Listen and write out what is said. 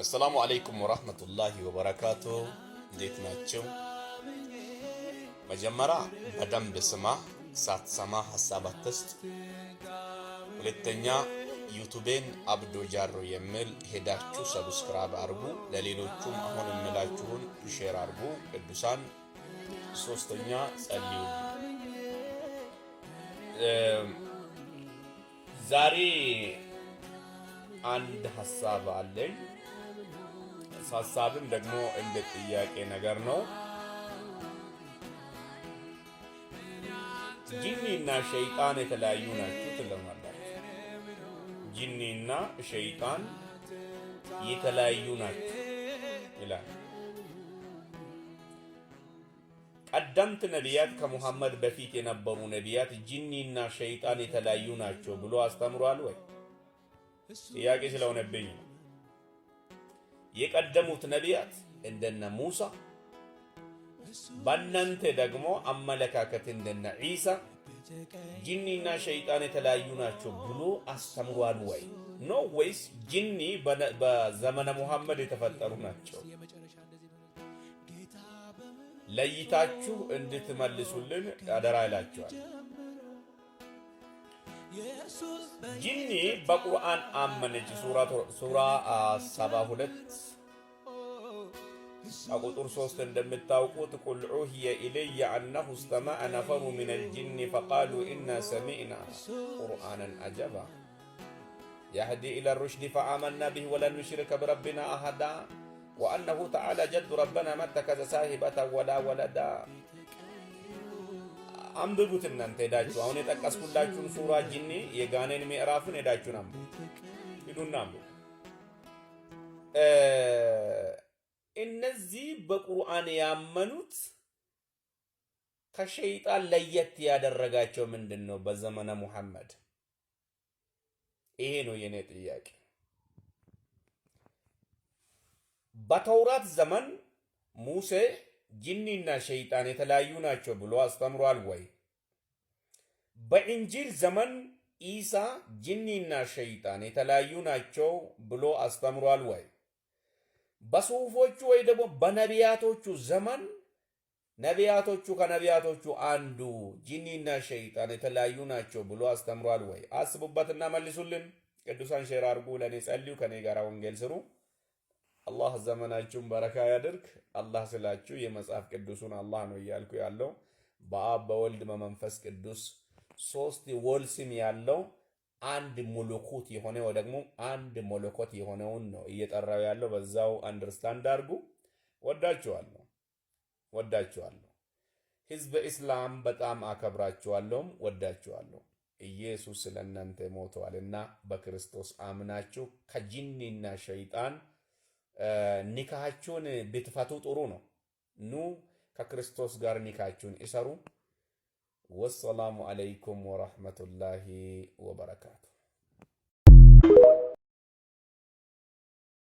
አሰላሙ አለይኩም ወራህመቱላሂ ወበረካቱ። እንዴት ናቸው? መጀመሪያ በደንብ ስማ፣ ሳትሰማ ሐሳብ አትስጥ። ሁለተኛ ዩቲዩቤን አብዶ ጃሮ የሚል ሄዳችሁ ሰብስክራይብ አርጉ። ለሌሎቹም አሁን የምላችሁን ሼር አርጉ ቅዱሳን። ሶስተኛ ጸልዩ። ዛሬ አንድ ሐሳብ አለኝ። ሐሳብም ደግሞ እንደ ጥያቄ ነገር ነው። ጂኒና ሸይጣን የተለያዩ ናቸው ትለማላችሁ። ጂኒና ሸይጣን የተለያዩ ናቸው ይላል። ቀደምት ነቢያት ከሙሐመድ በፊት የነበሩ ነቢያት ጂኒና ሸይጣን የተለያዩ ናቸው ብሎ አስተምሯል ወይ? ጥያቄ ስለሆነብኝ ነው። የቀደሙት ነቢያት እንደነ ሙሳ፣ በእናንተ ደግሞ አመለካከት እንደነ ዒሳ ጂኒና ሸይጣን የተለያዩ ናቸው ብሎ አስተምሯል ወይ ነው? ወይስ ጂኒ በዘመነ ሙሐመድ የተፈጠሩ ናቸው? ለይታችሁ እንድትመልሱልን አደራ ይላችኋል። ጂኒ በቁርአን አመነች። ሱራ 72 ቁጥር 3 እንደምታውቁት ቁል ዑህየ ኢለየ አነሁ እስተመዐ ነፈሩ ሚነል ጂኒ ፈቃሉ ኢና ሰሚዕና ቁርአነን አጀባ የህዲ ኢለ ሩሽዲ ፈአመና ቢሂ ወለን ኑሽሪከ ቢረቢና አሐዳ ወአነሁ ተዓላ ጀዱ ረበና መተከዘ ሳሂበተን ወላ ወለዳ። አንብቡት እናንተ ሄዳችሁ አሁን የጠቀስኩላችሁን ሱራ ጂኒ የጋኔን ምዕራፍን ሄዳችሁ አንብቡ። ሂዱና አንብቡ። እነዚህ በቁርአን ያመኑት ከሸይጣን ለየት ያደረጋቸው ምንድነው? በዘመነ ሙሐመድ ይሄ ነው የኔ ጥያቄ። በተውራት ዘመን ሙሴ ጂኒና ሸይጣን የተለያዩ ናቸው ብሎ አስተምሯል ወይ? በኢንጂል ዘመን ኢሳ ጂኒና ሸይጣን የተለያዩ ናቸው ብሎ አስተምሯል ወይ? በሱፎቹ ወይ ደግሞ በነቢያቶቹ ዘመን ነቢያቶቹ ከነቢያቶቹ አንዱ ጂኒና ሸይጣን የተለያዩ ናቸው ብሎ አስተምሯል ወይ? አስቡበትና መልሱልን። ቅዱሳን ሼር አድርጉ፣ ለኔ ጸልዩ፣ ከኔ ጋር ወንጌል ስሩ። አላህ ዘመናችሁን በረካ ያድርግ። አላህ ስላችሁ የመጽሐፍ ቅዱሱን አላህ ነው እያልኩ ያለው በአብ በወልድ በመንፈስ ቅዱስ ሶስት ወል ስም ያለው አንድ መለኮት የሆነ ወይ ደግሞ አንድ መለኮት የሆነውን ነው እየጠራው ያለው። በዛው አንደርስታንድ አድርጉ። ወዳችኋለሁ። ህዝበ እስላም በጣም አከብራችኋለሁ፣ ወዳችኋለሁ። ኢየሱስ ስለእናንተ ሞተዋልና በክርስቶስ አምናችሁ ከጂኒና ሸይጣን ኒካሃችሁን ብትፈቱ ጥሩ ነው። ኑ ከክርስቶስ ጋር ኒካሃችሁን ይሰሩ። ወሰላሙ አለይኩም ወራህመቱላሂ ወበረካቱ።